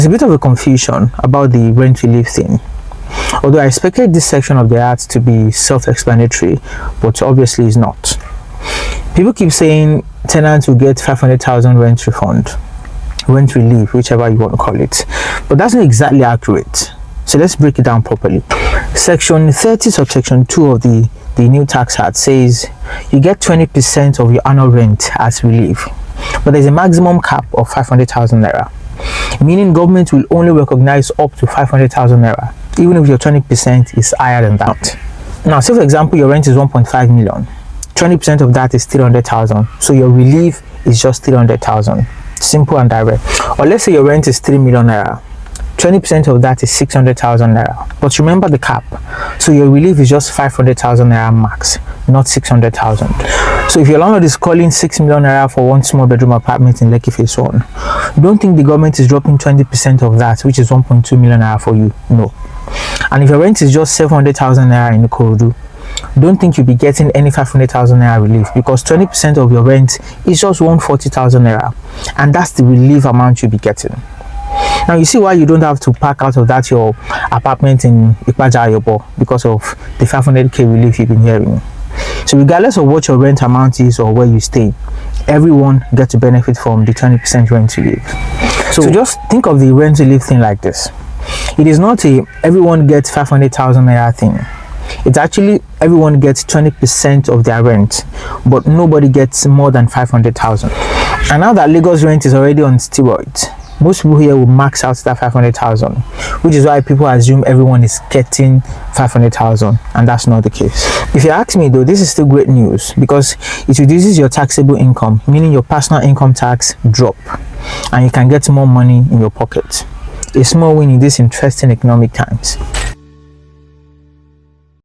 There's a bit of a confusion about the rent relief thing. Although I expected this section of the act to be self-explanatory, but obviously it's not. People keep saying tenants will get 500,000 rent refund, rent relief, whichever you want to call it, but that's not exactly accurate. So let's break it down properly. Section 30 subsection 2 of the new tax act says you get 20% of your annual rent as relief, but there's a maximum cap of 500,000 naira, meaning government will only recognize up to 500,000 naira, even if your 20% is higher than that. Now, say for example your rent is 1.5 million, 20% of that is 300,000, so your relief is just 300,000. Simple and direct. Or let's say your rent is 3 million naira, 20% of that is 600,000 naira, but remember the cap, so your relief is just 500,000 naira max, not 600,000. So if your landlord is calling 6 million naira for one small bedroom apartment in Lekki Phase 1, don't think the government is dropping 20% of that, which is 1.2 million naira for you. No. And if your rent is just 700,000 naira in Ikorodu, don't think you'll be getting any 500,000 naira relief, because 20% of your rent is just 140,000 naira, and that's the relief amount you'll be getting. Now you see why you don't have to pack out of that your apartment in Ikpaja Ayobo because of the 500k relief you've been hearing. So regardless of what your rent amount is or where you stay, everyone gets to benefit from the 20% rent relief. So just think of the rent relief thing like this. It is not a everyone gets 500,000 naira thing. It's actually everyone gets 20% of their rent, but nobody gets more than 500,000. And now that Lagos rent is already on steroids, most people here will max out that 500,000, which is why people assume everyone is getting 500,000, and that's not the case. If you ask me though, this is still great news because it reduces your taxable income, meaning your personal income tax drop, and you can get more money in your pocket. A small win in these interesting economic times.